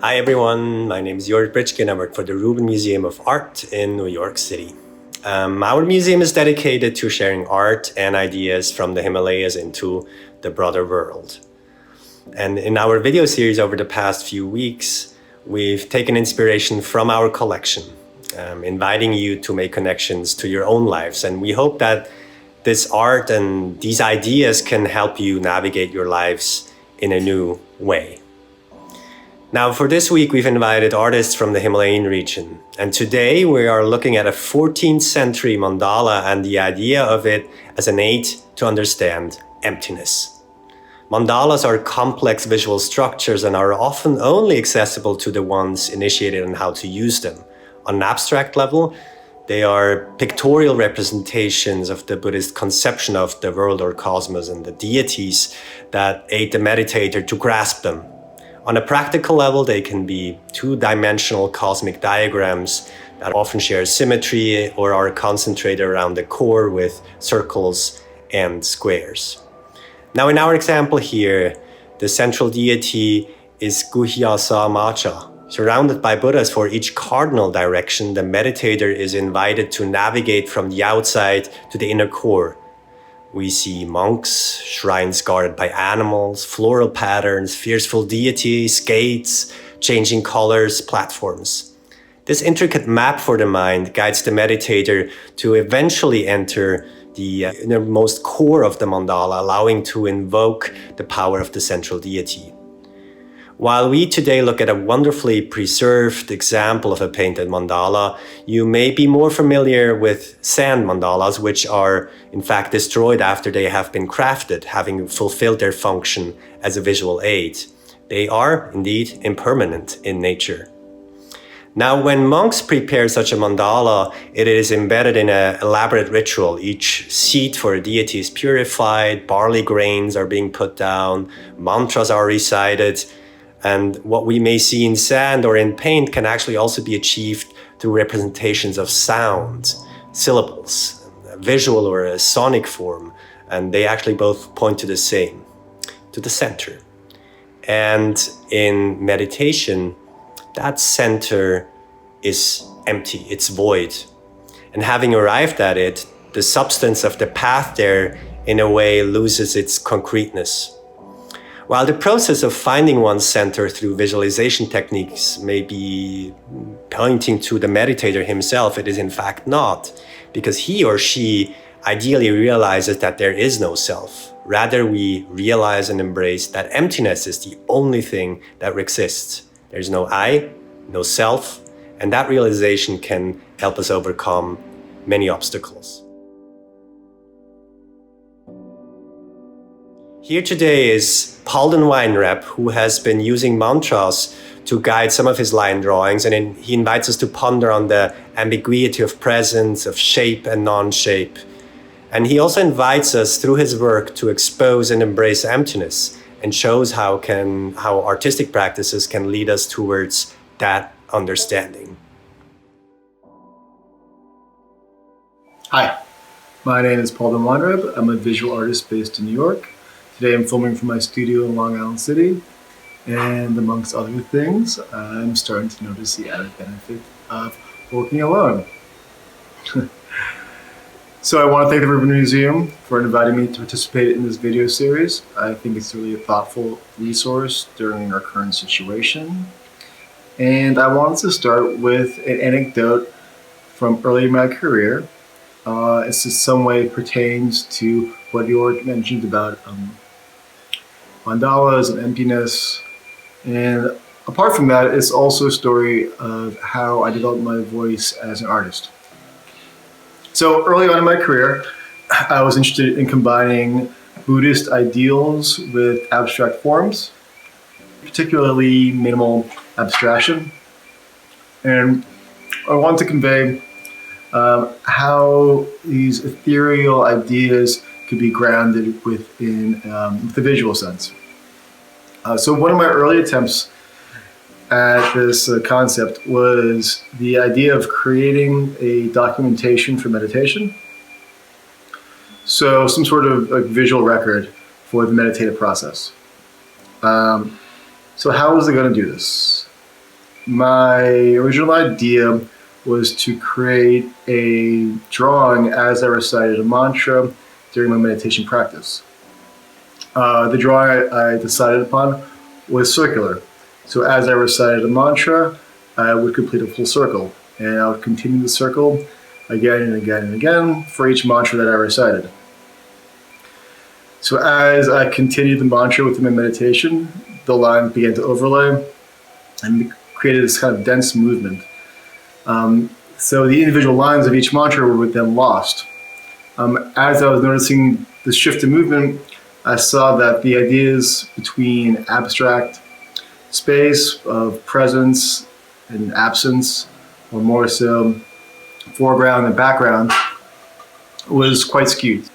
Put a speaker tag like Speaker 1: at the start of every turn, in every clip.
Speaker 1: Hi everyone, my name is Jorrit Britschgi and I work for the Rubin Museum of Art in New York City. Our museum is dedicated to sharing art and ideas from the Himalayas into the broader world. And in our video series over the past few weeks, we've taken inspiration from our collection, inviting you to make connections to your own lives. And we hope that this art and these ideas can help you navigate your lives in a new way. Now, for this week, we've invited artists from the Himalayan region. And today we are looking at a 14th century mandala and the idea of it as an aid to understand emptiness. Mandalas are complex visual structures and are often only accessible to the ones initiated on how to use them. On an abstract level, they are pictorial representations of the Buddhist conception of the world or cosmos and the deities that aid the meditator to grasp them. On a practical level, they can be two-dimensional cosmic diagrams that often share symmetry or are concentrated around the core with circles and squares. Now, in our example here, the central deity is Guhyasamaja. Surrounded by Buddhas for each cardinal direction, the meditator is invited to navigate from the outside to the inner core. We see monks, shrines guarded by animals, floral patterns, fearful deities, gates, changing colors, platforms. This intricate map for the mind guides the meditator to eventually enter the innermost core of the mandala, allowing to invoke the power of the central deity. While we today look at a wonderfully preserved example of a painted mandala, you may be more familiar with sand mandalas, which are in fact destroyed after they have been crafted, having fulfilled their function as a visual aid. They are indeed impermanent in nature. Now, when monks prepare such a mandala, it is embedded in an elaborate ritual. Each seat for a deity is purified, barley grains are being put down, mantras are recited. And what we may see in sand or in paint can actually also be achieved through representations of sound, syllables, a visual or a sonic form. And they actually both point to the same, to the center. And in meditation, that center is empty, it's void. And having arrived at it, the substance of the path there in a way loses its concreteness. While the process of finding one's center through visualization techniques may be pointing to the meditator himself, it is in fact not, because he or she ideally realizes that there is no self. Rather, we realize and embrace that emptiness is the only thing that exists. There's no I, no self, and that realization can help us overcome many obstacles. Here today is Palden Weinreb, who has been using mantras to guide some of his line drawings, and he invites us to ponder on the ambiguity of presence, of shape and non-shape. And he also invites us through his work to expose and embrace emptiness, and shows how artistic practices can lead us towards that understanding.
Speaker 2: Hi, my name is Palden Weinreb. I'm a visual artist based in New York. Today I'm filming from my studio in Long Island City, and amongst other things, I'm starting to notice the added benefit of working alone. So I want to thank the Rubin Museum for inviting me to participate in this video series. I think it's really a thoughtful resource during our current situation. And I wanted to start with an anecdote from early in my career. It's in some way pertains to what Jorrit mentioned about mandalas and emptiness. And apart from that, it's also a story of how I developed my voice as an artist. So early on in my career, I was interested in combining Buddhist ideals with abstract forms, particularly minimal abstraction. And I wanted to convey how these ethereal ideas could be grounded within the visual sense. So one of my early attempts at this concept was the idea of creating a documentation for meditation. So some sort of visual record for the meditative process. So how was I going to do this? my original idea was to create a drawing as I recited a mantra during my meditation practice. The drawing I decided upon was circular. So as I recited a mantra, I would complete a full circle, and I would continue the circle again and again and again for each mantra that I recited. So as I continued the mantra within my meditation, the line began to overlay and created this kind of dense movement. So the individual lines of each mantra were then lost. As I was noticing the shift in movement, I saw that the ideas between abstract space of presence and absence, or more so foreground and background, was quite skewed.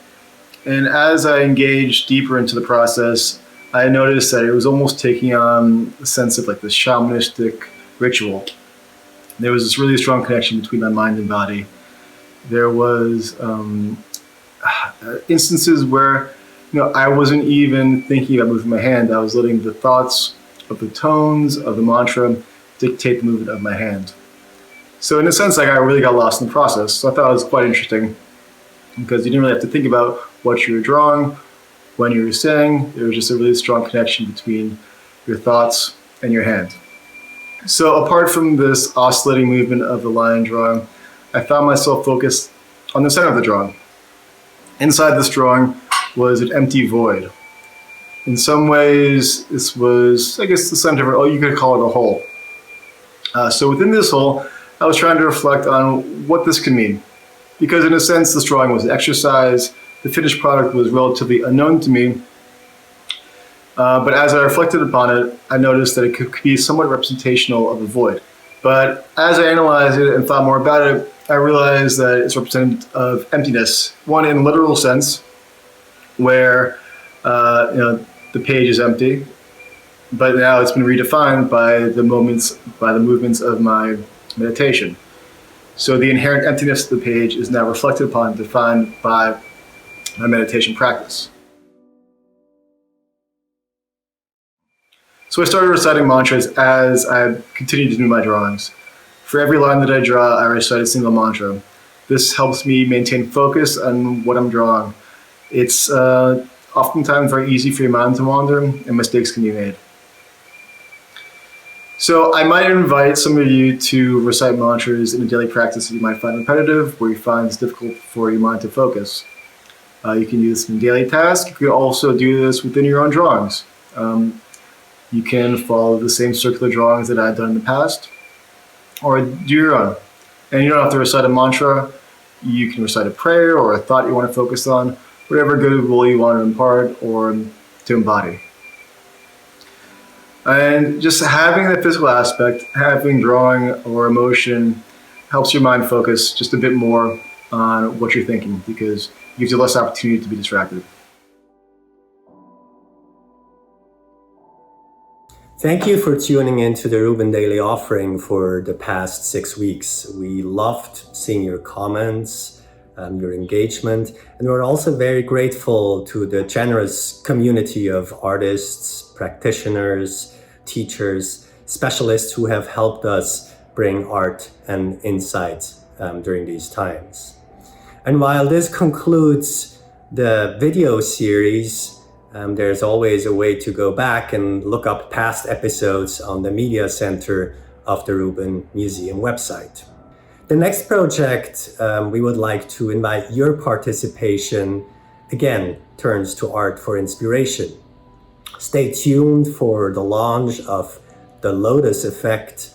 Speaker 2: And as I engaged deeper into the process, I noticed that it was almost taking on a sense of like this shamanistic ritual. There was this really strong connection between my mind and body. There was instances where I wasn't even thinking about moving my hand. I was letting the thoughts of the tones of the mantra dictate the movement of my hand. So in a sense, I really got lost in the process. So I thought it was quite interesting because you didn't really have to think about what you were drawing, when you were saying. There was just a really strong connection between your thoughts and your hand. So apart from this oscillating movement of the line drawing, I found myself focused on the center of the drawing. Inside this drawing was an empty void. In some ways, this was, I guess, the center of, you could call it a hole. So within this hole, I was trying to reflect on what this could mean. Because in a sense, this drawing was an exercise. The finished product was relatively unknown to me. But as I reflected upon it, I noticed that it could be somewhat representational of a void. But as I analyzed it and thought more about it, I realized that it's representative of emptiness. One, in a literal sense, where the page is empty, but now it's been redefined by the movements of my meditation. So the inherent emptiness of the page is now reflected upon, defined by my meditation practice. So I started reciting mantras as I continued to do my drawings. For every line that I draw, I recite a single mantra. This helps me maintain focus on what I'm drawing. It's oftentimes very easy for your mind to wander, and mistakes can be made. So I might invite some of you to recite mantras in a daily practice that you might find repetitive, where you find it's difficult for your mind to focus. You can do this in a daily task. You can also do this within your own drawings. You can follow the same circular drawings that I've done in the past, or do your own. And you don't have to recite a mantra. You can recite a prayer or a thought you want to focus on, whatever good will you want to impart or to embody. And just having that physical aspect, having drawing or emotion, helps your mind focus just a bit more on what you're thinking, because it gives you less opportunity to be distracted.
Speaker 1: Thank you for tuning in to the Rubin Daily Offering for the past 6 weeks. We loved seeing your comments, your engagement, and we're also very grateful to the generous community of artists, practitioners, teachers, specialists who have helped us bring art and insight during these times. And while this concludes the video series, there's always a way to go back and look up past episodes on the media center of the Rubin Museum website. The next project we would like to invite your participation again turns to art for inspiration. Stay tuned for the launch of The Lotus Effect.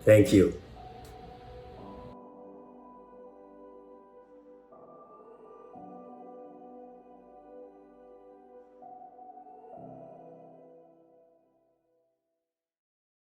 Speaker 1: Thank you.